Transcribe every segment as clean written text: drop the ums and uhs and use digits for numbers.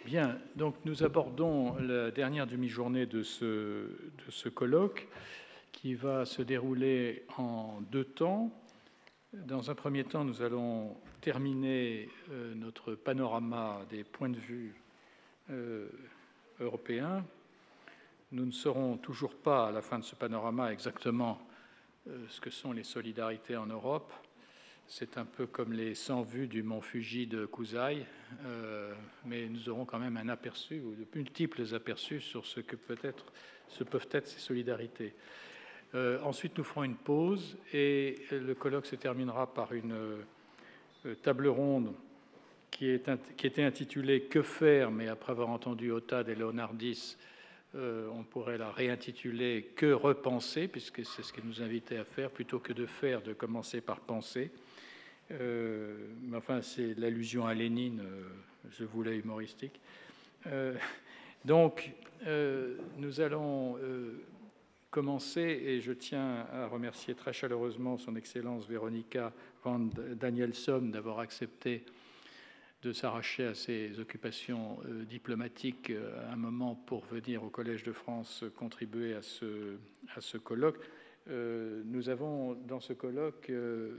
Bien, donc nous abordons la dernière demi-journée de ce colloque qui va se dérouler en deux temps. Dans un premier temps, nous allons terminer notre panorama des points de vue européens. Nous ne saurons toujours pas, à la fin de ce panorama, exactement ce que sont les solidarités en Europe. C'est un peu comme les 100 vues du mont Fuji de Kusai, mais nous aurons quand même un aperçu, ou de multiples aperçus, sur ce que peuvent être ces solidarités. Ensuite, nous ferons une pause et le colloque se terminera par une table ronde qui était intitulée « Que faire ?» mais après avoir entendu Ottad et Leonardis, on pourrait la réintituler « Que repenser ?» puisque c'est ce qu'elle nous invitait à faire, plutôt que de faire, de commencer par penser. Mais enfin, c'est l'allusion à Lénine, je voulais humoristique. Donc, nous allons commencer, et je tiens à remercier très chaleureusement son Excellence Veronica van Danielsson d'avoir accepté de s'arracher à ses occupations diplomatiques à un moment pour venir au Collège de France contribuer à ce colloque. Nous avons, dans ce colloque,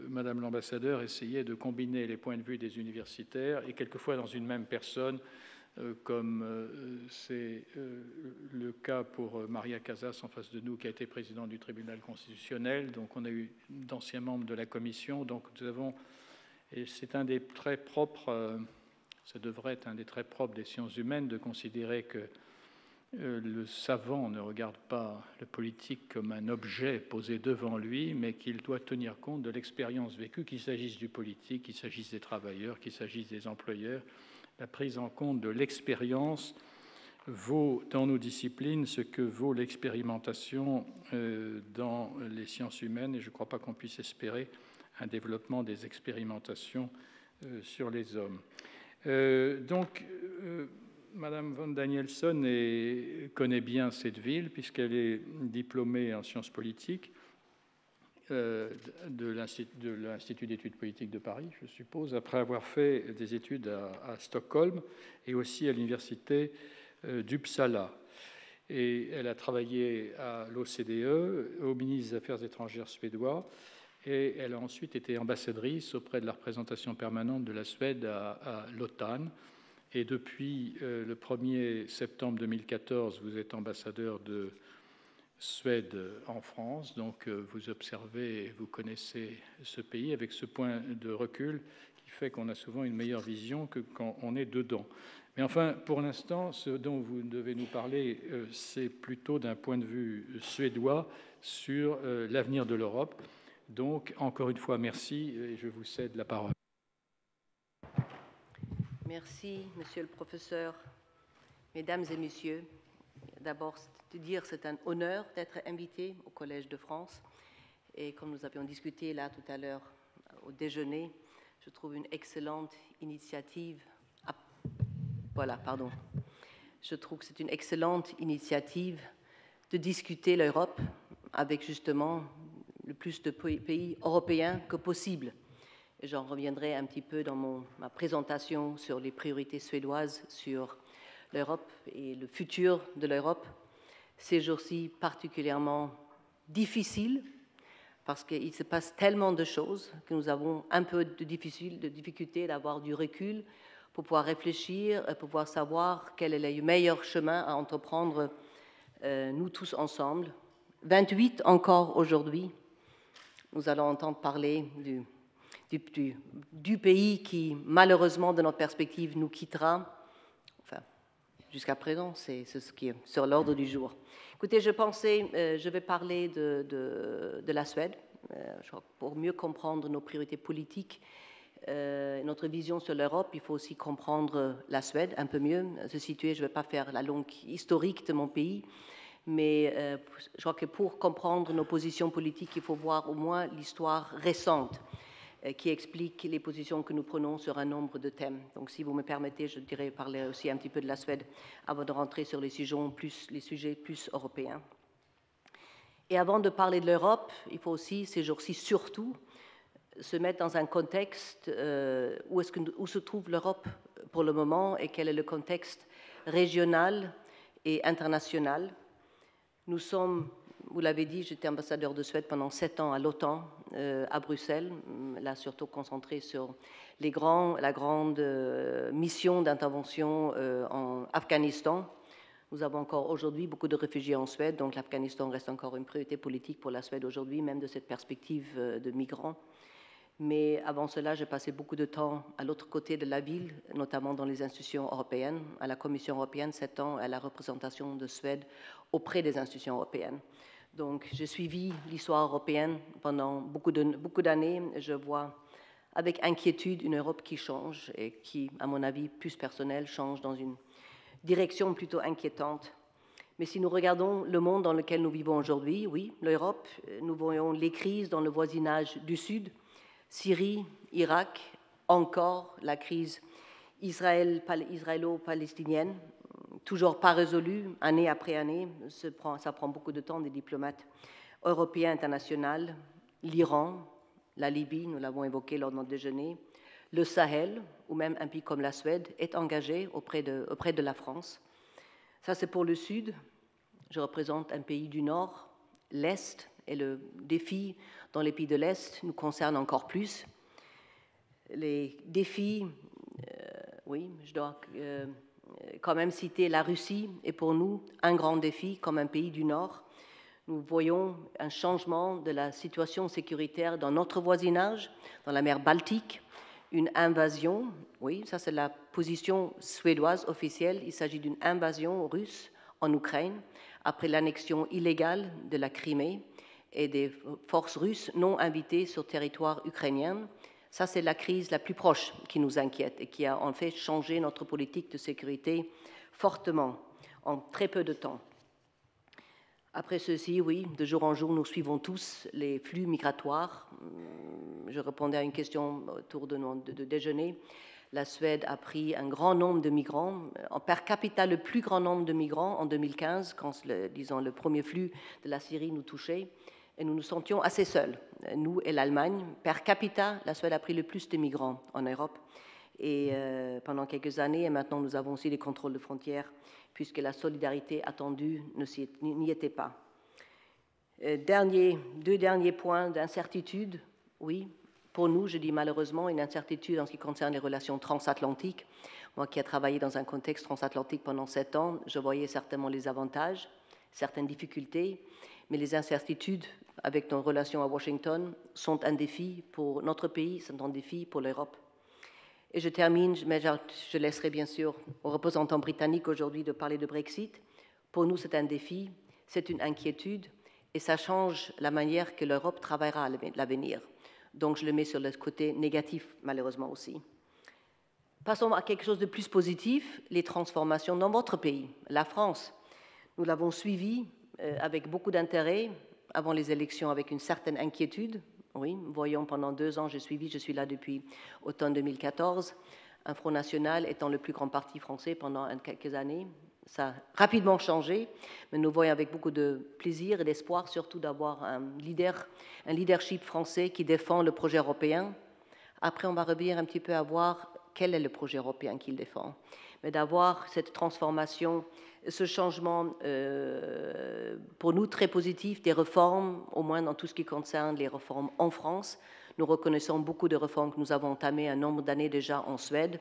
Madame l'ambassadeur, essayé de combiner les points de vue des universitaires et quelquefois dans une même personne, comme c'est le cas pour Maria Casas en face de nous, qui a été présidente du tribunal constitutionnel. Donc on a eu d'anciens membres de la commission. Donc nous avons, et c'est un des traits propres, ça devrait être un des traits propres des sciences humaines, de considérer que le savant ne regarde pas le politique comme un objet posé devant lui, mais qu'il doit tenir compte de l'expérience vécue, qu'il s'agisse du politique, qu'il s'agisse des travailleurs, qu'il s'agisse des employeurs. La prise en compte de l'expérience vaut dans nos disciplines ce que vaut l'expérimentation dans les sciences humaines, et je ne crois pas qu'on puisse espérer un développement des expérimentations sur les hommes. Madame van Danielsson connaît bien cette ville puisqu'elle est diplômée en sciences politiques de l'Institut d'études politiques de Paris, je suppose, après avoir fait des études à Stockholm et aussi à l'université d'Uppsala. Et elle a travaillé à l'OCDE, au ministre des Affaires étrangères suédois, et elle a ensuite été ambassadrice auprès de la représentation permanente de la Suède à l'OTAN. Et depuis le 1er septembre 2014, vous êtes ambassadeur de Suède en France, donc vous observez et vous connaissez ce pays avec ce point de recul qui fait qu'on a souvent une meilleure vision que quand on est dedans. Mais enfin, pour l'instant, ce dont vous devez nous parler, c'est plutôt d'un point de vue suédois sur l'avenir de l'Europe. Donc, encore une fois, merci et je vous cède la parole. Merci, Monsieur le Professeur. Mesdames et Messieurs, d'abord, de dire que c'est un honneur d'être invité au Collège de France. Et comme nous avions discuté là tout à l'heure au déjeuner, je trouve une excellente initiative. Je trouve que c'est une excellente initiative de discuter l'Europe avec justement le plus de pays européens que possible. Et j'en reviendrai un petit peu dans ma présentation sur les priorités suédoises sur l'Europe et le futur de l'Europe. Ces jours-ci particulièrement difficiles parce qu'il se passe tellement de choses que nous avons un peu de difficulté d'avoir du recul pour pouvoir réfléchir, pour pouvoir savoir quel est le meilleur chemin à entreprendre nous tous ensemble. 28 encore aujourd'hui. Nous allons entendre parler du pays qui, malheureusement, de notre perspective, nous quittera. Enfin, jusqu'à présent, c'est ce qui est sur l'ordre du jour. Écoutez, je vais parler de la Suède, pour mieux comprendre nos priorités politiques, notre vision sur l'Europe. Il faut aussi comprendre la Suède un peu mieux, se situer. Je ne vais pas faire la longue historique de mon pays, mais je crois que pour comprendre nos positions politiques, il faut voir au moins l'histoire récente qui explique les positions que nous prenons sur un nombre de thèmes. Donc, si vous me permettez, je dirais parler aussi un petit peu de la Suède avant de rentrer sur les sujets plus européens. Et avant de parler de l'Europe, il faut aussi, ces jours-ci surtout, se mettre dans un contexte où se trouve l'Europe pour le moment et quel est le contexte régionale et internationale. Nous sommes, vous l'avez dit, j'étais ambassadeur de Suède pendant 7 ans à l'OTAN, à Bruxelles, là surtout concentré sur la grande mission d'intervention en Afghanistan. Nous avons encore aujourd'hui beaucoup de réfugiés en Suède, donc l'Afghanistan reste encore une priorité politique pour la Suède aujourd'hui, même de cette perspective de migrants. Mais avant cela, j'ai passé beaucoup de temps à l'autre côté de la ville, notamment dans les institutions européennes, à la Commission européenne, 7 ans, à la représentation de Suède auprès des institutions européennes. Donc, j'ai suivi l'histoire européenne pendant beaucoup d'années. Je vois avec inquiétude une Europe qui change et qui, à mon avis, plus personnel, change dans une direction plutôt inquiétante. Mais si nous regardons le monde dans lequel nous vivons aujourd'hui, oui, l'Europe, nous voyons les crises dans le voisinage du Sud, Syrie, Irak, encore la crise israélo-palestinienne, toujours pas résolue, année après année. Ça prend beaucoup de temps des diplomates européens, internationaux, l'Iran, la Libye, nous l'avons évoqué lors de notre déjeuner, le Sahel, ou même un pays comme la Suède, est engagé auprès de la France. Ça, c'est pour le Sud. Je représente un pays du Nord, l'Est, et le défi dans les pays de l'Est nous concerne encore plus. Les défis, oui, je dois quand même citer la Russie, est pour nous un grand défi comme un pays du Nord. Nous voyons un changement de la situation sécuritaire dans notre voisinage, dans la mer Baltique, une invasion, oui, ça c'est la position suédoise officielle, il s'agit d'une invasion russe en Ukraine, après l'annexion illégale de la Crimée et des forces russes non invitées sur le territoire ukrainien. Ça, c'est la crise la plus proche qui nous inquiète et qui a en fait changé notre politique de sécurité fortement en très peu de temps. Après ceci, oui, de jour en jour, nous suivons tous les flux migratoires. Je répondais à une question autour de déjeuner. La Suède a pris un grand nombre de migrants, en per capita le plus grand nombre de migrants en 2015, quand le premier flux de la Syrie nous touchait, et nous nous sentions assez seuls, nous et l'Allemagne. Per capita, la Suède a pris le plus de migrants en Europe, et pendant quelques années, et maintenant nous avons aussi des contrôles de frontières, puisque la solidarité attendue n'y était pas. Deux derniers points d'incertitude, oui. Pour nous, je dis malheureusement, une incertitude en ce qui concerne les relations transatlantiques. Moi qui ai travaillé dans un contexte transatlantique pendant 7 ans, je voyais certainement les avantages, certaines difficultés, mais les incertitudes avec nos relations à Washington sont un défi pour notre pays, sont un défi pour l'Europe. Et je termine, mais je laisserai bien sûr aux représentants britanniques aujourd'hui de parler de Brexit. Pour nous, c'est un défi, c'est une inquiétude, et ça change la manière que l'Europe travaillera à l'avenir. Donc, je le mets sur le côté négatif, malheureusement aussi. Passons à quelque chose de plus positif, les transformations dans votre pays, la France. Nous l'avons suivi avec beaucoup d'intérêt avant les élections, avec une certaine inquiétude. Oui, voyons, pendant 2 ans, je suis là depuis automne 2014, un Front National étant le plus grand parti français pendant quelques années. Ça a rapidement changé, mais nous voyons avec beaucoup de plaisir et d'espoir surtout d'avoir un leadership français qui défend le projet européen. Après, on va revenir un petit peu à voir quel est le projet européen qu'il défend. Mais d'avoir cette transformation, ce changement, pour nous très positif, des réformes, au moins dans tout ce qui concerne les réformes en France. Nous reconnaissons beaucoup de réformes que nous avons entamées un nombre d'années déjà en Suède.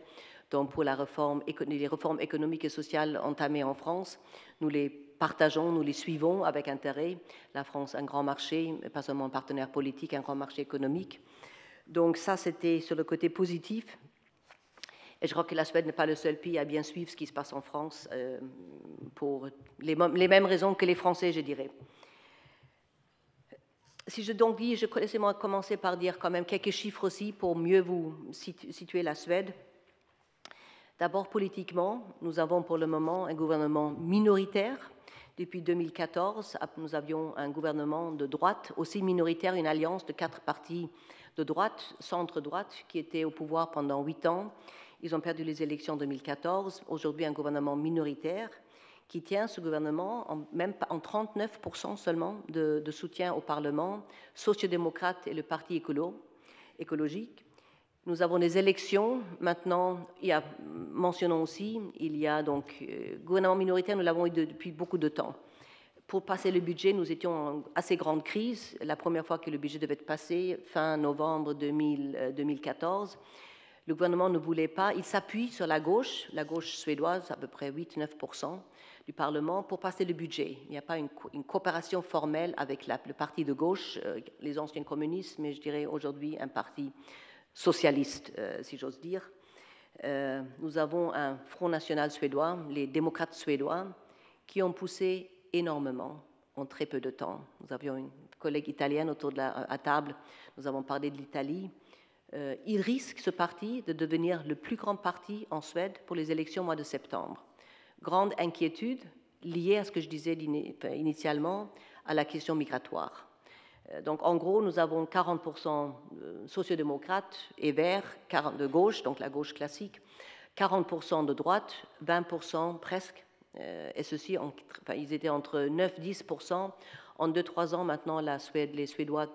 Donc pour les réformes économiques et sociales entamées en France, nous les partageons, nous les suivons avec intérêt. La France, un grand marché, pas seulement un partenaire politique, un grand marché économique. Donc ça, c'était sur le côté positif. Et je crois que la Suède n'est pas le seul pays à bien suivre ce qui se passe en France pour les mêmes raisons que les Français, je dirais. Si je donc dis, laissez-moi commencer par dire quand même quelques chiffres aussi pour mieux vous situer la Suède. D'abord, politiquement, nous avons pour le moment un gouvernement minoritaire. Depuis 2014, nous avions un gouvernement de droite, aussi minoritaire, une alliance de 4 partis de droite, centre-droite, qui étaient au pouvoir pendant 8 ans. Ils ont perdu les élections en 2014. Aujourd'hui, un gouvernement minoritaire qui tient ce gouvernement même en 39% seulement de soutien au Parlement, sociodémocrate et le Parti écologique. Nous avons des élections maintenant. Mentionnons aussi, il y a donc gouvernement minoritaire, nous l'avons eu depuis beaucoup de temps. Pour passer le budget, nous étions en assez grande crise. La première fois que le budget devait être passé, fin novembre 2014, le gouvernement ne voulait pas. Il s'appuie sur la gauche suédoise, à peu près 8-9% du Parlement, pour passer le budget. Il n'y a pas une coopération formelle avec le parti de gauche, les anciens communistes, mais je dirais aujourd'hui un parti socialiste, si j'ose dire. Nous avons un Front national suédois, les démocrates suédois, qui ont poussé énormément en très peu de temps. Nous avions une collègue italienne autour de la table, nous avons parlé de l'Italie. Il risque, ce parti, de devenir le plus grand parti en Suède pour les élections au mois de septembre. Grande inquiétude liée à ce que je disais initialement, à la question migratoire. Donc, en gros, nous avons 40% sociodémocrates et verts, 40% de gauche, donc la gauche classique, 40% de droite, 20% presque, et ceci, ils étaient entre 9-10%. En 2-3 ans, maintenant, les Suédois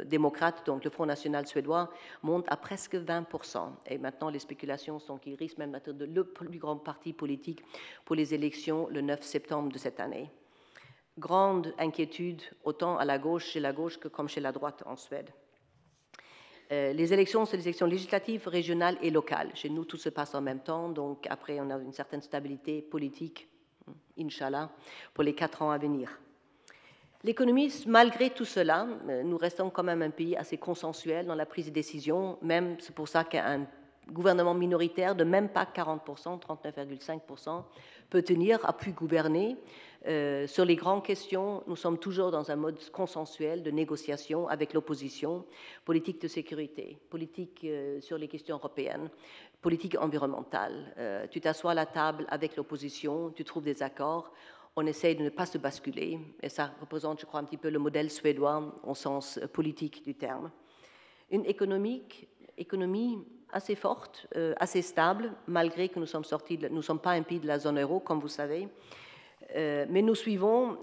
démocrates, donc le Front national suédois, montent à presque 20%. Et maintenant, les spéculations sont qu'ils risquent même d'être le plus grand parti politique pour les élections le 9 septembre de cette année. Grande inquiétude, autant à la gauche, chez la gauche, que comme chez la droite en Suède. Les élections, c'est des élections législatives, régionales et locales. Chez nous, tout se passe en même temps, donc après, on a une certaine stabilité politique, Inch'Allah, pour les 4 ans à venir. L'économie, malgré tout cela, nous restons quand même un pays assez consensuel dans la prise de décision, même c'est pour ça qu'un gouvernement minoritaire de même pas 40%, 39,5%, peut tenir, a pu gouverner. Sur les grandes questions, nous sommes toujours dans un mode consensuel de négociation avec l'opposition, politique de sécurité, politique sur les questions européennes, politique environnementale. Tu t'assois à la table avec l'opposition, tu trouves des accords, on essaye de ne pas se basculer, et ça représente, je crois, un petit peu le modèle suédois au sens politique du terme. Une économie assez forte, assez stable, malgré que nous sommes pas un pays de la zone euro, comme vous savez. Mais nous suivons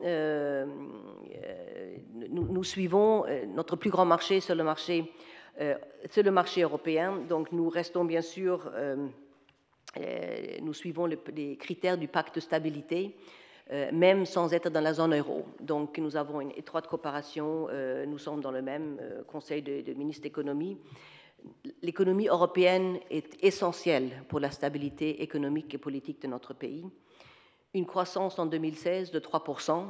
notre plus grand marché sur le marché européen. Donc nous restons bien sûr, nous suivons les critères du pacte de stabilité, même sans être dans la zone euro. Donc nous avons une étroite coopération, nous sommes dans le même conseil de ministres d'économie. L'économie européenne est essentielle pour la stabilité économique et politique de notre pays. Une croissance en 2016 de 3%,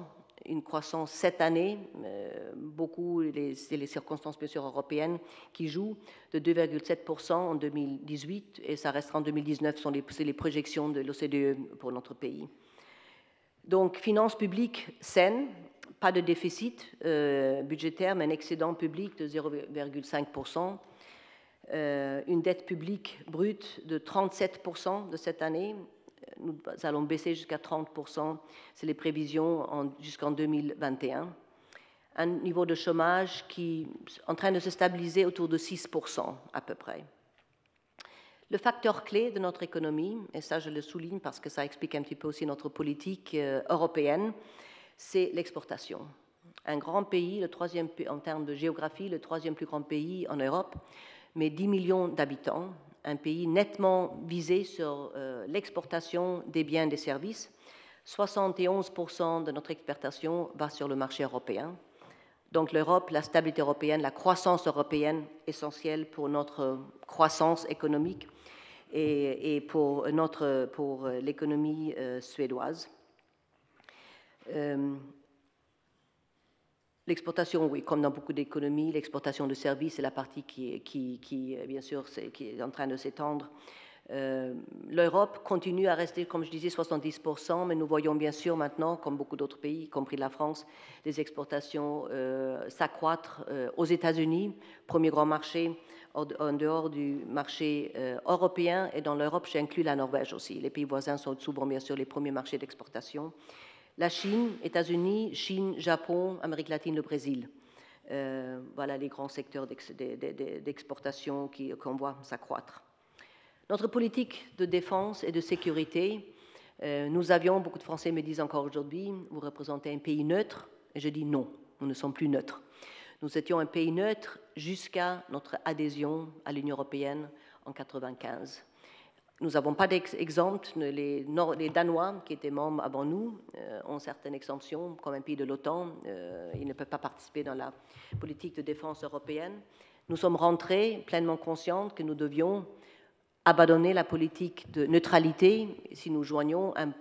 une croissance cette année, c'est les circonstances bien sûr européennes qui jouent, de 2,7% en 2018, et ça restera en 2019, c'est les projections de l'OCDE pour notre pays. Donc, finances publiques saines, pas de déficit budgétaire, mais un excédent public de 0,5%. Une dette publique brute de 37% de cette année. Nous allons baisser jusqu'à 30%, c'est les prévisions jusqu'en 2021. Un niveau de chômage qui est en train de se stabiliser autour de 6% à peu près. Le facteur clé de notre économie, et ça je le souligne parce que ça explique un petit peu aussi notre politique européenne, c'est l'exportation. Un grand pays, le troisième en termes de géographie, le troisième plus grand pays en Europe, mais 10 millions d'habitants, un pays nettement visé sur l'exportation des biens et des services. 71% de notre exportation va sur le marché européen. Donc l'Europe, la stabilité européenne, la croissance européenne, essentielle pour notre croissance économique et pour l'économie suédoise. L'exportation, oui, comme dans beaucoup d'économies, l'exportation de services est la partie qui bien sûr, qui est en train de s'étendre. L'Europe continue à rester, comme je disais, 70%, mais nous voyons bien sûr maintenant, comme beaucoup d'autres pays, y compris la France, les exportations s'accroître aux États-Unis, premier grand marché en dehors du marché européen, et dans l'Europe, j'inclus la Norvège aussi. Les pays voisins sont souvent bien sûr les premiers marchés d'exportation. La Chine, États-Unis, Chine, Japon, Amérique latine, le Brésil. Voilà les grands secteurs d'exportation qu'on voit s'accroître. Notre politique de défense et de sécurité, nous avions, beaucoup de Français me disent encore aujourd'hui, vous représentez un pays neutre, et je dis non, nous ne sommes plus neutres. Nous étions un pays neutre jusqu'à notre adhésion à l'Union européenne en 1995. Nous n'avons pas d'exemple. Les Danois, qui étaient membres avant nous, ont certaines exemptions, comme un pays de l'OTAN. Ils ne peuvent pas participer dans la politique de défense européenne. Nous sommes rentrés pleinement conscients que nous devions abandonner la politique de neutralité si nous joignions un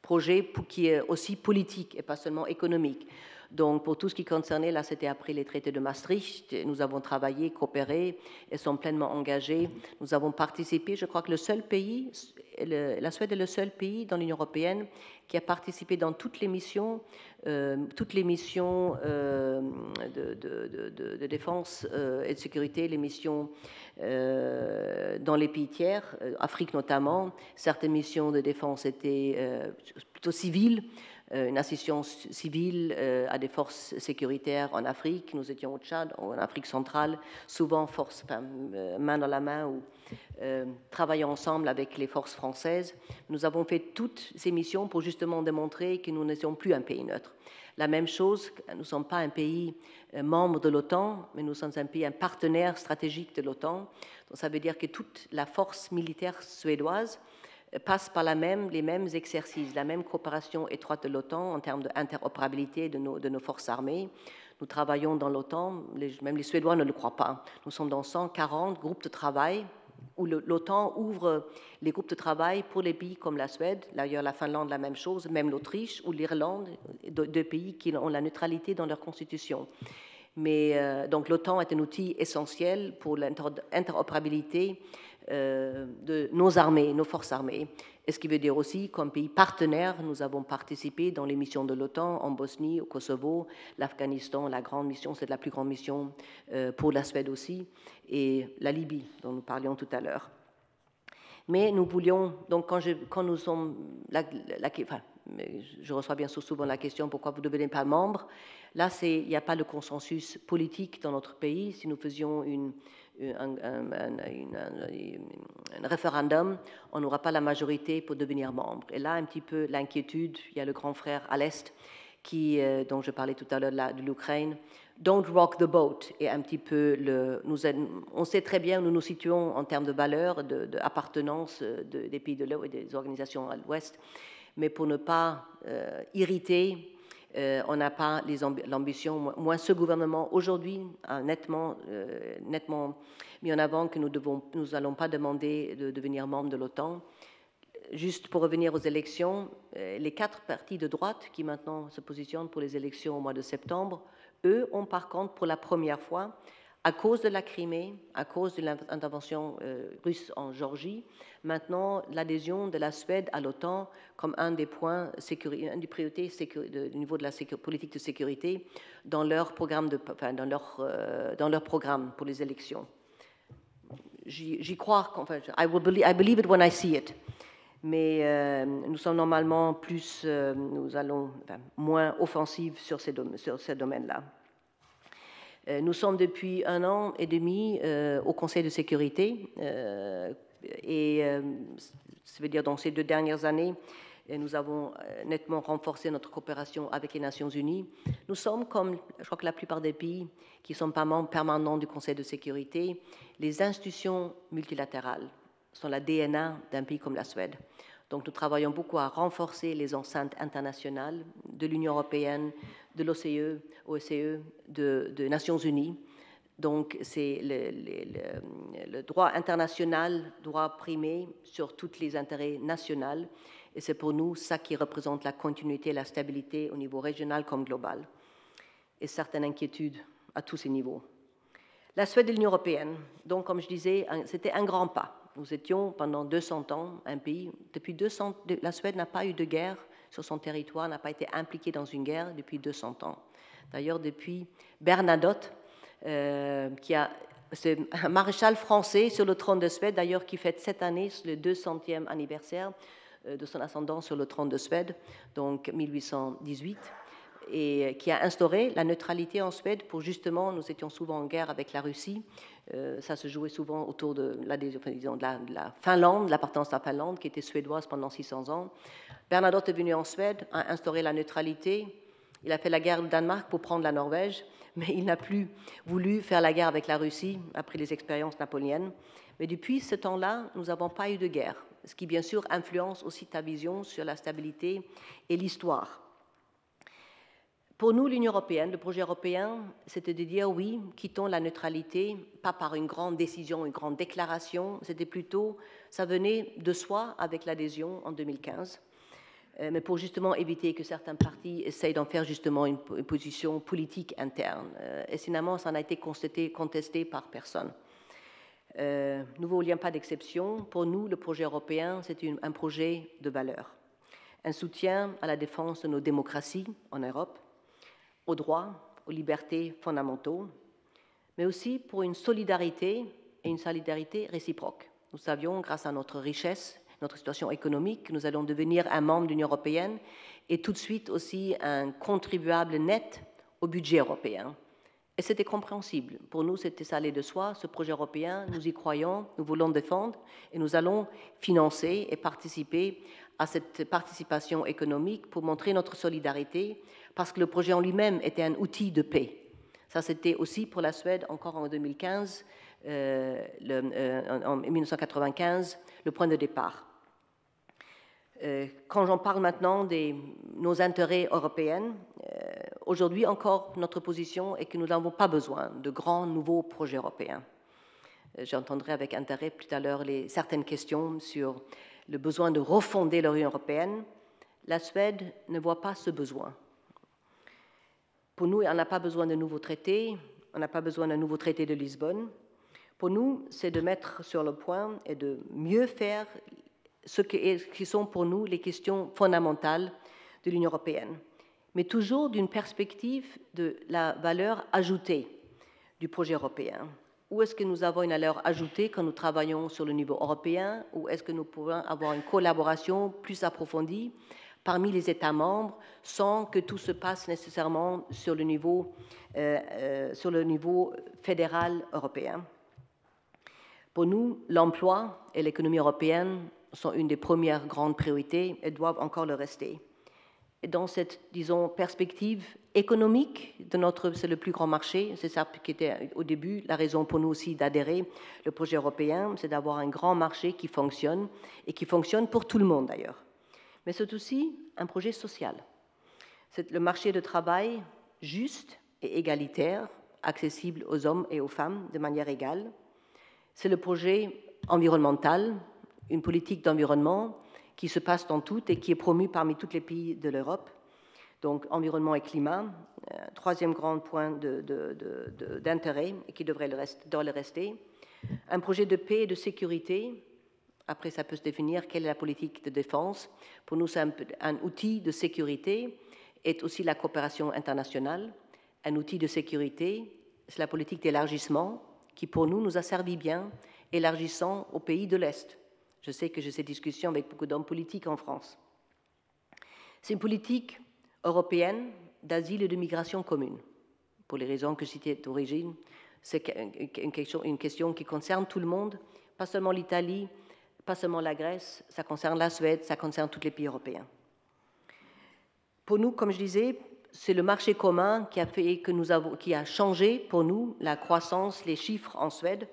projet qui est aussi politique et pas seulement économique. Donc, pour tout ce qui concernait, là, c'était après les traités de Maastricht, nous avons travaillé, coopéré et sommes pleinement engagés. Nous avons participé, je crois que le seul pays, la Suède est le seul pays dans l'Union européenne qui a participé dans toutes les missions de défense et de sécurité, les missions dans les pays tiers, Afrique notamment. Certaines missions de défense étaient plutôt civiles. Une assistance civile à des forces sécuritaires en Afrique. Nous étions au Tchad, en Afrique centrale, souvent main dans la main ou travaillant ensemble avec les forces françaises. Nous avons fait toutes ces missions pour justement démontrer que nous n'étions plus un pays neutre. La même chose, nous ne sommes pas un pays membre de l'OTAN, mais nous sommes un partenaire stratégique de l'OTAN. Donc ça veut dire que toute la force militaire suédoise passe par les mêmes exercices, la même coopération étroite de l'OTAN en termes d'interopérabilité de nos forces armées. Nous travaillons dans l'OTAN, même les Suédois ne le croient pas. Nous sommes dans 140 groupes de travail où l'OTAN ouvre les groupes de travail pour les pays comme la Suède, d'ailleurs la Finlande la même chose, même l'Autriche ou l'Irlande, deux pays qui ont la neutralité dans leur constitution. Mais donc l'OTAN est un outil essentiel pour l'interopérabilité de nos armées, nos forces armées. Et ce qui veut dire aussi, comme pays partenaire, nous avons participé dans les missions de l'OTAN en Bosnie, au Kosovo, l'Afghanistan, la grande mission, c'est la plus grande mission pour la Suède aussi, et la Libye, dont nous parlions tout à l'heure. Mais nous voulions, donc quand nous sommes, je reçois bien souvent la question pourquoi vous ne devenez pas membre. Là, il n'y a pas de consensus politique dans notre pays. Si nous faisions un référendum, on n'aura pas la majorité pour devenir membre. Et là, un petit peu l'inquiétude, il y a le grand frère à l'Est, dont je parlais tout à l'heure de l'Ukraine. Don't rock the boat. Et un petit peu, on sait très bien où nous nous situons en termes de valeurs, d'appartenance des pays de l'Ouest et des organisations à l'Ouest. Mais pour ne pas irriter, on n'a pas l'ambition. Moi, ce gouvernement, aujourd'hui, a nettement mis en avant que nous n'allons pas demander de devenir membre de l'OTAN. Juste pour revenir aux élections, les 4 partis de droite qui maintenant se positionnent pour les élections au mois de septembre, eux ont par contre, pour la première fois, à cause de la Crimée, à cause de l'intervention russe en Géorgie, maintenant l'adhésion de la Suède à l'OTAN comme un des points, une des priorités au niveau de la politique de sécurité dans leur programme, dans leur programme pour les élections. J'y crois, enfin, I believe it when I see it. Mais nous sommes normalement moins offensifs sur ces domaines-là. Nous sommes depuis 1 an et demi au Conseil de sécurité et ça veut dire dans ces 2 dernières années, nous avons nettement renforcé notre coopération avec les Nations Unies. Nous sommes, comme je crois que la plupart des pays qui ne sont pas membres permanents du Conseil de sécurité, les institutions multilatérales sont la DNA d'un pays comme la Suède. Donc nous travaillons beaucoup à renforcer les enceintes internationales de l'Union européenne, de l'OSCE, des Nations Unies. Donc c'est le droit international doit primer sur tous les intérêts nationaux et c'est pour nous ça qui représente la continuité et la stabilité au niveau régional comme global. Et certaines inquiétudes à tous ces niveaux. La Suède et l'Union européenne, donc comme je disais, c'était un grand pas. Nous étions pendant 200 ans un pays, la Suède n'a pas eu de guerre sur son territoire, n'a pas été impliquée dans une guerre depuis 200 ans. D'ailleurs, depuis Bernadotte, c'est un maréchal français sur le trône de Suède, d'ailleurs qui fête cette année le 200e anniversaire de son ascendance sur le trône de Suède, donc 1818. Et qui a instauré la neutralité en Suède pour justement, nous étions souvent en guerre avec la Russie, ça se jouait souvent autour de la Finlande, l'appartenance de la Finlande qui était suédoise pendant 600 ans. Bernadotte est venu en Suède, a instauré la neutralité, il a fait la guerre au Danemark pour prendre la Norvège, mais il n'a plus voulu faire la guerre avec la Russie après les expériences napoléoniennes. Mais depuis ce temps-là, nous n'avons pas eu de guerre, ce qui bien sûr influence aussi ta vision sur la stabilité et l'histoire. Pour nous, l'Union européenne, le projet européen, c'était de dire oui, quittons la neutralité, pas par une grande décision, une grande déclaration, c'était plutôt, ça venait de soi avec l'adhésion en 2015, mais pour justement éviter que certains partis essayent d'en faire justement une position politique interne. Et finalement, ça n'a été contesté par personne. Nous ne voulions pas d'exception. Pour nous, le projet européen, c'est un projet de valeur, un soutien à la défense de nos démocraties en Europe, aux droits, aux libertés fondamentaux, mais aussi pour une solidarité et une solidarité réciproque. Nous savions, grâce à notre richesse, notre situation économique, que nous allons devenir un membre de l'Union européenne et tout de suite aussi un contribuable net au budget européen. Et c'était compréhensible. Pour nous, c'était ça allait de soi. Ce projet européen, nous y croyons, nous voulons défendre et nous allons financer et participer à cette participation économique pour montrer notre solidarité, parce que le projet en lui-même était un outil de paix. Ça, c'était aussi pour la Suède, encore en 2015, en 1995, le point de départ. Quand j'en parle maintenant de nos intérêts européens, aujourd'hui encore, notre position est que nous n'avons pas besoin de grands nouveaux projets européens. J'entendrai avec intérêt tout à l'heure certaines questions sur le besoin de refonder l'Union européenne. La Suède ne voit pas ce besoin. Pour nous, on n'a pas besoin de nouveaux traités, on n'a pas besoin d'un nouveau traité de Lisbonne. Pour nous, c'est de mettre sur le point et de mieux faire ce qui sont pour nous les questions fondamentales de l'Union européenne, mais toujours d'une perspective de la valeur ajoutée du projet européen. Où est-ce que nous avons une valeur ajoutée quand nous travaillons sur le niveau européen, ou est-ce que nous pouvons avoir une collaboration plus approfondie parmi les États membres sans que tout se passe nécessairement sur le niveau fédéral européen. Pour nous, l'emploi et l'économie européenne sont une des premières grandes priorités et doivent encore le rester. Et dans cette, disons, perspective économique de c'est le plus grand marché, c'est ça qui était au début la raison pour nous aussi d'adhérer au projet européen, c'est d'avoir un grand marché qui fonctionne et qui fonctionne pour tout le monde d'ailleurs. Mais c'est aussi un projet social. C'est le marché de travail juste et égalitaire, accessible aux hommes et aux femmes de manière égale. C'est le projet environnemental, une politique d'environnement qui se passe dans tout et qui est promue parmi tous les pays de l'Europe. Donc, environnement et climat, troisième grand point d'intérêt et qui doit le rester. Un projet de paix et de sécurité. Après, ça peut se définir quelle est la politique de défense. Pour nous, c'est un outil de sécurité et aussi la coopération internationale. Un outil de sécurité, c'est la politique d'élargissement qui, pour nous, nous a servi bien, élargissant aux pays de l'Est. Je sais que j'ai ces discussions avec beaucoup d'hommes politiques en France. C'est une politique européenne d'asile et de migration commune. Pour les raisons que je citais d'origine, c'est une question qui concerne tout le monde, pas seulement l'Italie, pas seulement la Grèce, ça concerne la Suède, ça concerne tous les pays européens. Pour nous, comme je disais, c'est le marché commun qui a changé pour nous la croissance, les chiffres en Suède.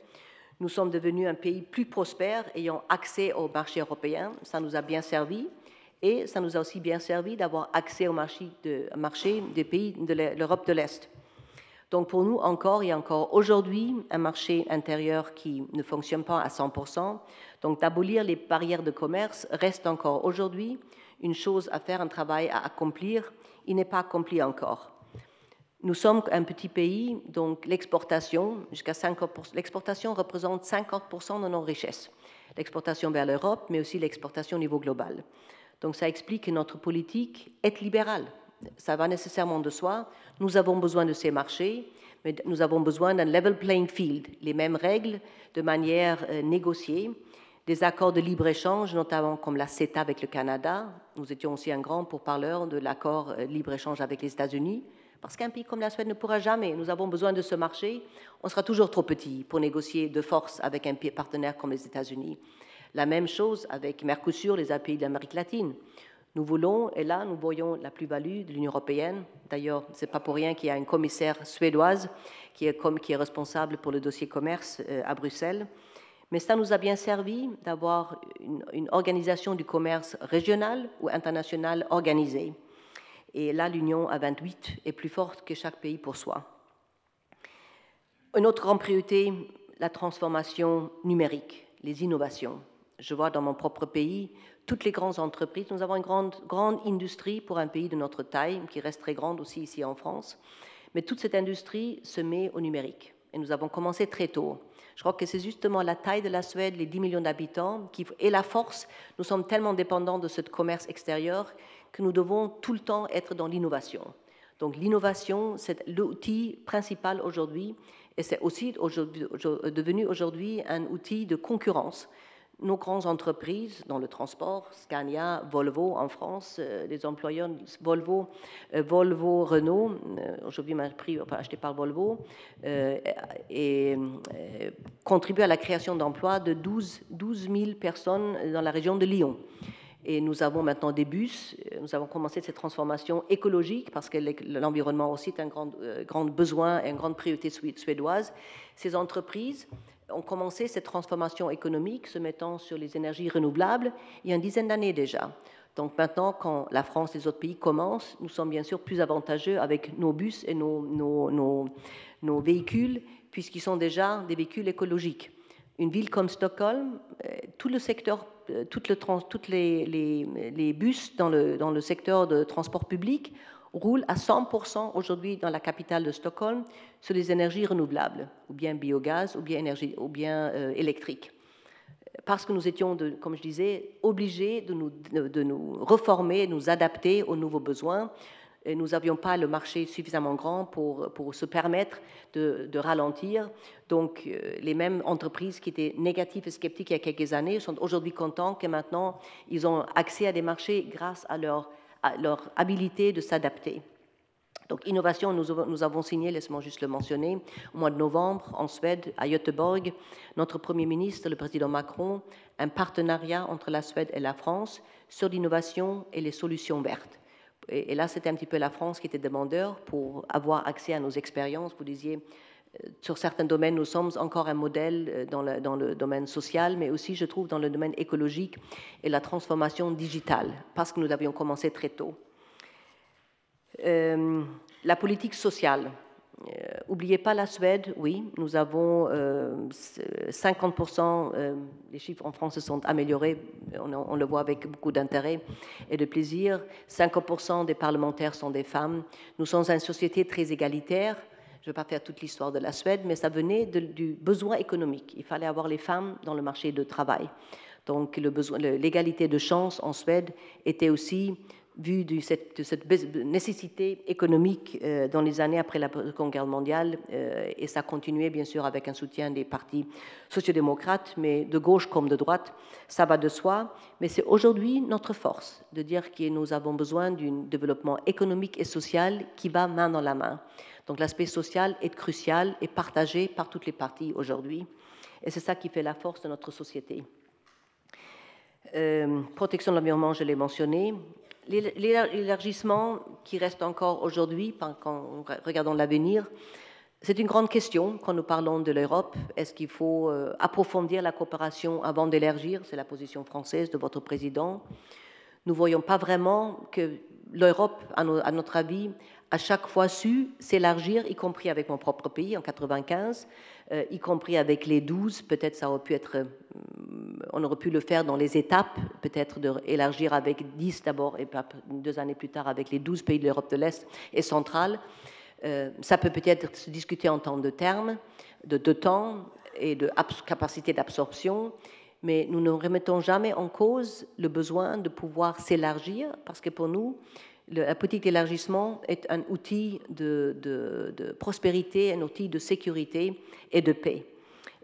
Nous sommes devenus un pays plus prospère, ayant accès au marché européen. Ça nous a bien servi. Et ça nous a aussi bien servi d'avoir accès au marché des pays de l'Europe de l'Est. Donc pour nous, il y a encore aujourd'hui un marché intérieur qui ne fonctionne pas à 100%. Donc d'abolir les barrières de commerce reste encore aujourd'hui une chose à faire, un travail à accomplir. Il n'est pas accompli encore. Nous sommes un petit pays, donc l'exportation, jusqu'à 50%, l'exportation représente 50% de nos richesses. L'exportation vers l'Europe, mais aussi l'exportation au niveau global. Donc ça explique que notre politique est libérale. Ça va nécessairement de soi. Nous avons besoin de ces marchés, mais nous avons besoin d'un level playing field, les mêmes règles de manière négociée, des accords de libre-échange, notamment comme la CETA avec le Canada. Nous étions aussi un grand pourparleur de l'accord libre-échange avec les États-Unis, parce qu'un pays comme la Suède ne pourra jamais. Nous avons besoin de ce marché. On sera toujours trop petit pour négocier de force avec un partenaire comme les États-Unis. La même chose avec Mercosur, les pays d'Amérique latine. Nous voulons, et là nous voyons la plus-value de l'Union européenne. D'ailleurs, ce n'est pas pour rien qu'il y a une commissaire suédoise qui est responsable pour le dossier commerce à Bruxelles. Mais ça nous a bien servi d'avoir une organisation du commerce régional ou international organisée. Et là, l'Union à 28 est plus forte que chaque pays pour soi. Une autre grande priorité, la transformation numérique, les innovations. Je vois dans mon propre pays, toutes les grandes entreprises, nous avons une grande industrie pour un pays de notre taille, qui reste très grande aussi ici en France, mais toute cette industrie se met au numérique. Et nous avons commencé très tôt. Je crois que c'est justement la taille de la Suède, les 10 millions d'habitants, et la force. Nous sommes tellement dépendants de ce commerce extérieur que nous devons tout le temps être dans l'innovation. Donc l'innovation, c'est l'outil principal aujourd'hui, et c'est aussi devenu aujourd'hui un outil de concurrence. Nos grandes entreprises dans le transport, Scania, Volvo en France, les employeurs Volvo, Renault, aujourd'hui acheté par Volvo, et contribuent à la création d'emplois de 12 000 personnes dans la région de Lyon. Et nous avons maintenant des bus, nous avons commencé cette transformation écologique parce que l'environnement aussi est un grand besoin et une grande priorité suédoise. Ces entreprises ont commencé cette transformation économique se mettant sur les énergies renouvelables il y a une dizaine d'années déjà. Donc maintenant, quand la France et les autres pays commencent, nous sommes bien sûr plus avantageux avec nos bus et nos véhicules puisqu'ils sont déjà des véhicules écologiques. Une ville comme Stockholm, tout le secteur, toutes les bus dans le secteur de transport public roulent à 100% aujourd'hui dans la capitale de Stockholm sur les énergies renouvelables, ou bien biogaz, ou bien électrique. Parce que nous étions, comme je disais, obligés de nous reformer, de nous adapter aux nouveaux besoins. Et nous n'avions pas le marché suffisamment grand pour se permettre de ralentir. Donc, les mêmes entreprises qui étaient négatives et sceptiques il y a quelques années sont aujourd'hui contents que maintenant, ils ont accès à des marchés grâce à leur habilité de s'adapter. Donc, innovation, nous avons signé, laisse-moi juste le mentionner, au mois de novembre, en Suède, à Göteborg, notre Premier ministre, le président Macron, un partenariat entre la Suède et la France sur l'innovation et les solutions vertes. Et là, c'était un petit peu la France qui était demandeur pour avoir accès à nos expériences. Vous disiez, sur certains domaines, nous sommes encore un modèle dans le domaine social, mais aussi, je trouve, dans le domaine écologique et la transformation digitale, parce que nous avions commencé très tôt. La politique sociale. N'oubliez pas la Suède, oui, nous avons 50%, les chiffres en France se sont améliorés, on le voit avec beaucoup d'intérêt et de plaisir, 50% des parlementaires sont des femmes, nous sommes une société très égalitaire, je ne vais pas faire toute l'histoire de la Suède, mais ça venait du besoin économique, il fallait avoir les femmes dans le marché de travail. Donc l'égalité de chance en Suède était aussi vu de cette nécessité économique dans les années après la Seconde Guerre mondiale, et ça continuait bien sûr avec un soutien des partis sociodémocrates, mais de gauche comme de droite, ça va de soi. Mais c'est aujourd'hui notre force de dire que nous avons besoin d'un développement économique et social qui va main dans la main. Donc l'aspect social est crucial et partagé par toutes les parties aujourd'hui, et c'est ça qui fait la force de notre société. Protection de l'environnement, je l'ai mentionné. L'élargissement qui reste encore aujourd'hui, quand regardons l'avenir, c'est une grande question quand nous parlons de l'Europe. Est-ce qu'il faut approfondir la coopération avant d'élargir? C'est la position française de votre président. Nous ne voyons pas vraiment que l'Europe, à notre avis, a chaque fois su s'élargir, y compris avec mon propre pays en 1995, y compris avec les 12, peut-être ça aurait pu être, on aurait pu le faire dans les étapes, peut-être d'élargir avec 10 d'abord et 2 années plus tard avec les 12 pays de l'Europe de l'Est et centrale. Ça peut peut-être se discuter en temps de terme, de temps et de capacité d'absorption, mais nous ne remettons jamais en cause le besoin de pouvoir s'élargir, parce que pour nous, la politique d'élargissement est un outil de prospérité, un outil de sécurité et de paix.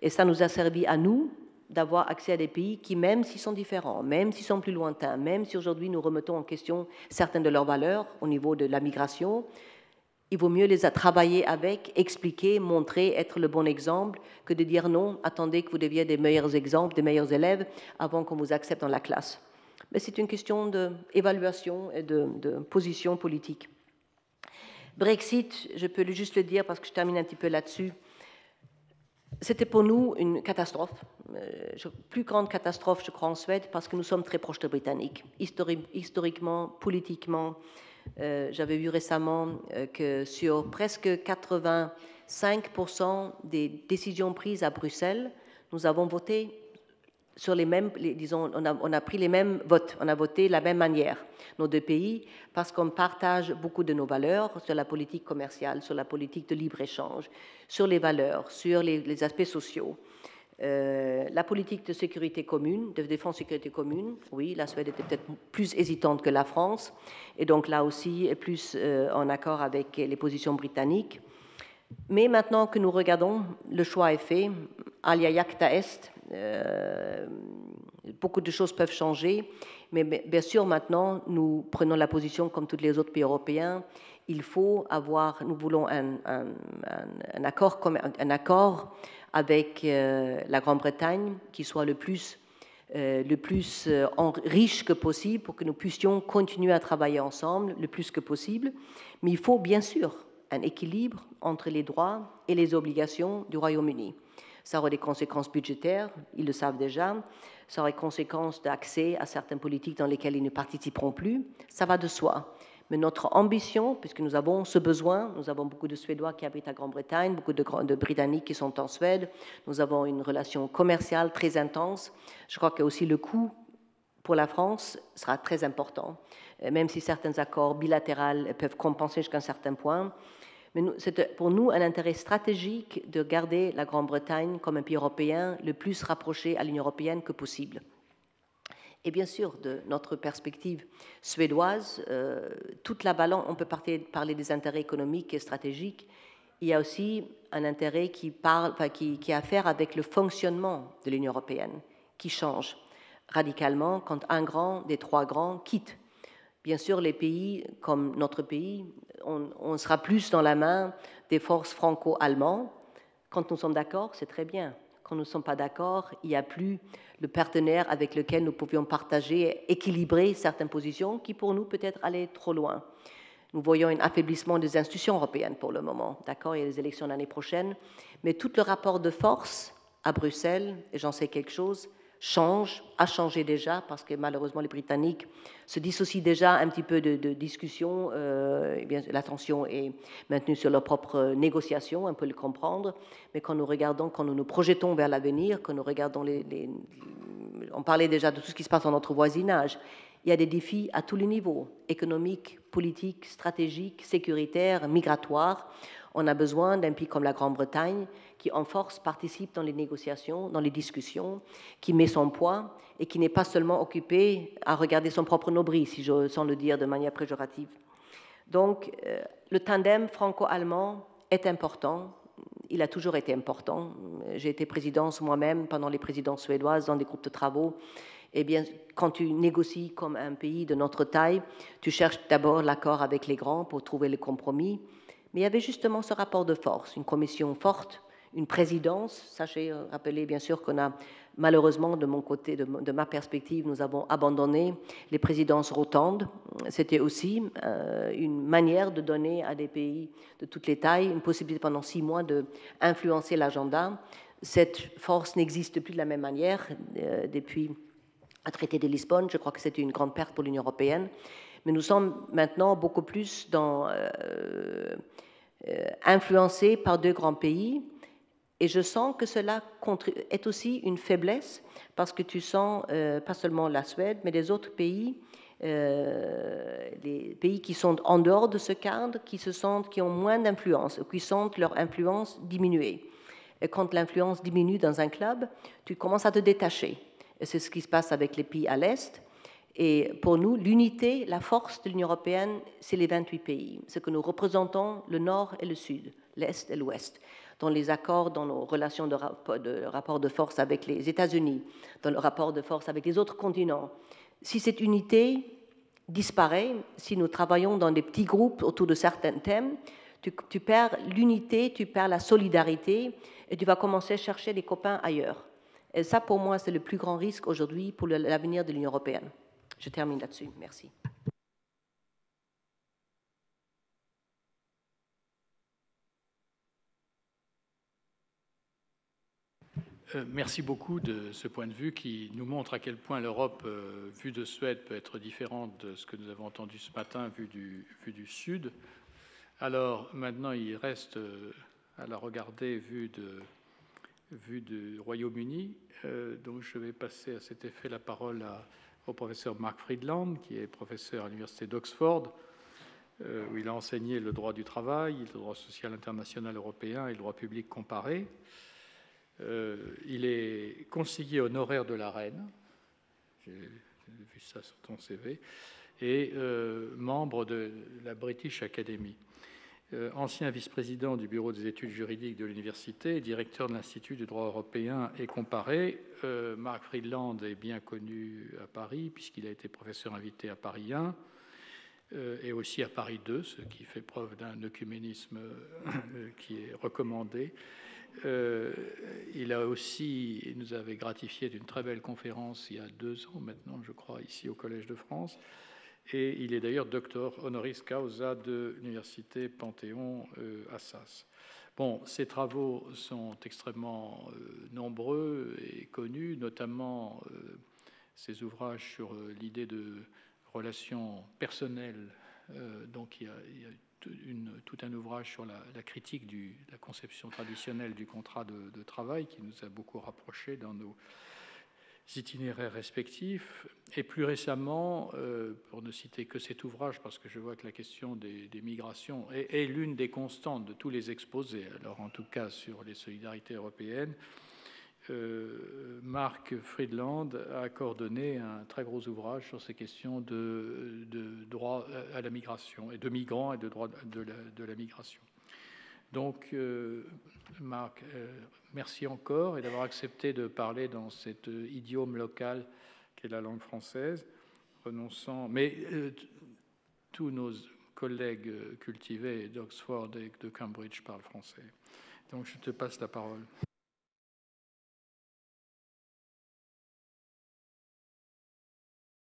Et ça nous a servi à nous d'avoir accès à des pays qui, même s'ils sont différents, même s'ils sont plus lointains, même si aujourd'hui nous remettons en question certaines de leurs valeurs au niveau de la migration, il vaut mieux les travailler avec, expliquer, montrer, être le bon exemple, que de dire non, attendez que vous deviez des meilleurs exemples, des meilleurs élèves, avant qu'on vous accepte dans la classe. Mais c'est une question d'évaluation et de position politique. Brexit, je peux juste le dire parce que je termine un petit peu là-dessus. C'était pour nous une catastrophe, plus grande catastrophe, je crois, en Suède, parce que nous sommes très proches des Britanniques. Historiquement, politiquement, j'avais vu récemment que sur presque 85% des décisions prises à Bruxelles, nous avons voté sur les mêmes, disons, on a pris les mêmes votes, on a voté de la même manière, nos deux pays, parce qu'on partage beaucoup de nos valeurs sur la politique commerciale, sur la politique de libre-échange, sur les valeurs, sur les aspects sociaux. La politique de sécurité commune, de défense-sécurité commune, oui, la Suède était peut-être plus hésitante que la France, et donc là aussi plus en accord avec les positions britanniques. Mais maintenant que nous regardons, le choix est fait, alia jacta est, beaucoup de choses peuvent changer, mais bien sûr maintenant nous prenons la position comme tous les autres pays européens, il faut avoir, nous voulons un accord avec la Grande-Bretagne qui soit le plus riche que possible pour que nous puissions continuer à travailler ensemble le plus que possible, mais il faut bien sûr un équilibre entre les droits et les obligations du Royaume-Uni. Ça aura des conséquences budgétaires, ils le savent déjà, ça aura des conséquences d'accès à certaines politiques dans lesquelles ils ne participeront plus, ça va de soi. Mais notre ambition, puisque nous avons ce besoin, nous avons beaucoup de Suédois qui habitent à Grande-Bretagne, beaucoup de Britanniques qui sont en Suède, nous avons une relation commerciale très intense, je crois que aussi le coût pour la France sera très important, même si certains accords bilatéraux peuvent compenser jusqu'à un certain point. Mais c'est pour nous un intérêt stratégique de garder la Grande-Bretagne comme un pays européen le plus rapproché à l'Union européenne que possible. Et bien sûr, de notre perspective suédoise, toute la balance, on peut parler des intérêts économiques et stratégiques. Il y a aussi un intérêt qui a à faire avec le fonctionnement de l'Union européenne, qui change radicalement quand un grand des trois grands quitte. Bien sûr, les pays comme notre pays, on sera plus dans la main des forces franco-allemandes. Quand nous sommes d'accord, c'est très bien. Quand nous ne sommes pas d'accord, il n'y a plus le partenaire avec lequel nous pouvions partager, équilibrer certaines positions qui, pour nous, peut-être allaient trop loin. Nous voyons un affaiblissement des institutions européennes pour le moment. D'accord, il y a les élections l'année prochaine, mais tout le rapport de force à Bruxelles, et j'en sais quelque chose, a changé déjà, parce que malheureusement les Britanniques se dissocient déjà un petit peu de discussion. L'attention est maintenue sur leurs propres négociations, on peut le comprendre, mais quand nous regardons, quand nous nous projetons vers l'avenir, quand nous regardons on parlait déjà de tout ce qui se passe dans notre voisinage, il y a des défis à tous les niveaux, économiques, politiques, stratégiques, sécuritaires, migratoires. On a besoin d'un pays comme la Grande-Bretagne qui, en force, participe dans les négociations, dans les discussions, qui met son poids et qui n'est pas seulement occupé à regarder son propre nombril, sans le dire de manière péjorative. Donc, le tandem franco-allemand est important. Il a toujours été important. J'ai été présidente moi-même pendant les présidences suédoises dans des groupes de travaux. Eh bien, quand tu négocies comme un pays de notre taille, tu cherches d'abord l'accord avec les grands pour trouver le compromis. Mais il y avait justement ce rapport de force, une commission forte, une présidence. Sachez, rappelez bien sûr qu'on a malheureusement, de mon côté, de ma perspective, nous avons abandonné les présidences rotantes. C'était aussi une manière de donner à des pays de toutes les tailles une possibilité pendant 6 mois d'influencer l'agenda. Cette force n'existe plus de la même manière depuis le traité de Lisbonne. Je crois que c'était une grande perte pour l'Union européenne. Mais nous sommes maintenant beaucoup plus influencés par 2 grands pays. Et je sens que cela est aussi une faiblesse parce que tu sens pas seulement la Suède, mais les autres pays, les pays qui sont en dehors de ce cadre, qui ont moins d'influence, qui sentent leur influence diminuer. Et quand l'influence diminue dans un club, tu commences à te détacher. Et c'est ce qui se passe avec les pays à l'Est. Et pour nous, l'unité, la force de l'Union européenne, c'est les 28 pays. C'est que nous représentons le Nord et le Sud, l'Est et l'Ouest. Dans les accords, dans nos relations de rapport de force avec les États-Unis, dans le rapport de force avec les autres continents. Si cette unité disparaît, si nous travaillons dans des petits groupes autour de certains thèmes, tu perds l'unité, tu perds la solidarité et tu vas commencer à chercher des copains ailleurs. Et ça, pour moi, c'est le plus grand risque aujourd'hui pour l'avenir de l'Union européenne. Je termine là-dessus. Merci. Merci beaucoup de ce point de vue qui nous montre à quel point l'Europe, vue de Suède, peut être différente de ce que nous avons entendu ce matin, vue du Sud. Alors maintenant, il reste à la regarder vue du Royaume-Uni. Donc je vais passer à cet effet la parole au professeur Mark Friedland, qui est professeur à l'Université d'Oxford, où il a enseigné le droit du travail, le droit social international européen et le droit public comparé. Il est conseiller honoraire de la Reine, j'ai vu ça sur ton CV, et membre de la British Academy. Ancien vice-président du bureau des études juridiques de l'université, directeur de l'Institut du droit européen et comparé. Mark Friedland est bien connu à Paris, puisqu'il a été professeur invité à Paris 1 et aussi à Paris 2, ce qui fait preuve d'un œcuménisme qui est recommandé. Il nous avait gratifié d'une très belle conférence il y a 2 ans maintenant, je crois, ici au Collège de France. Et il est d'ailleurs docteur honoris causa de l'université Panthéon-Assas. Bon, ses travaux sont extrêmement nombreux et connus, notamment ses ouvrages sur l'idée de relations personnelles. Donc il y a tout un ouvrage sur la critique de la conception traditionnelle du contrat de travail qui nous a beaucoup rapprochés dans nos itinéraires respectifs. Et plus récemment, pour ne citer que cet ouvrage, parce que je vois que la question des migrations est l'une des constantes de tous les exposés, alors en tout cas sur les solidarités européennes, Mark Friedland a coordonné un très gros ouvrage sur ces questions de droit à la migration, et de migrants et de droit de la migration. Donc, Marc, merci encore et d'avoir accepté de parler dans cet idiome local qu'est la langue française, renonçant. Mais tous nos collègues cultivés d'Oxford et de Cambridge parlent français. Donc, je te passe la parole.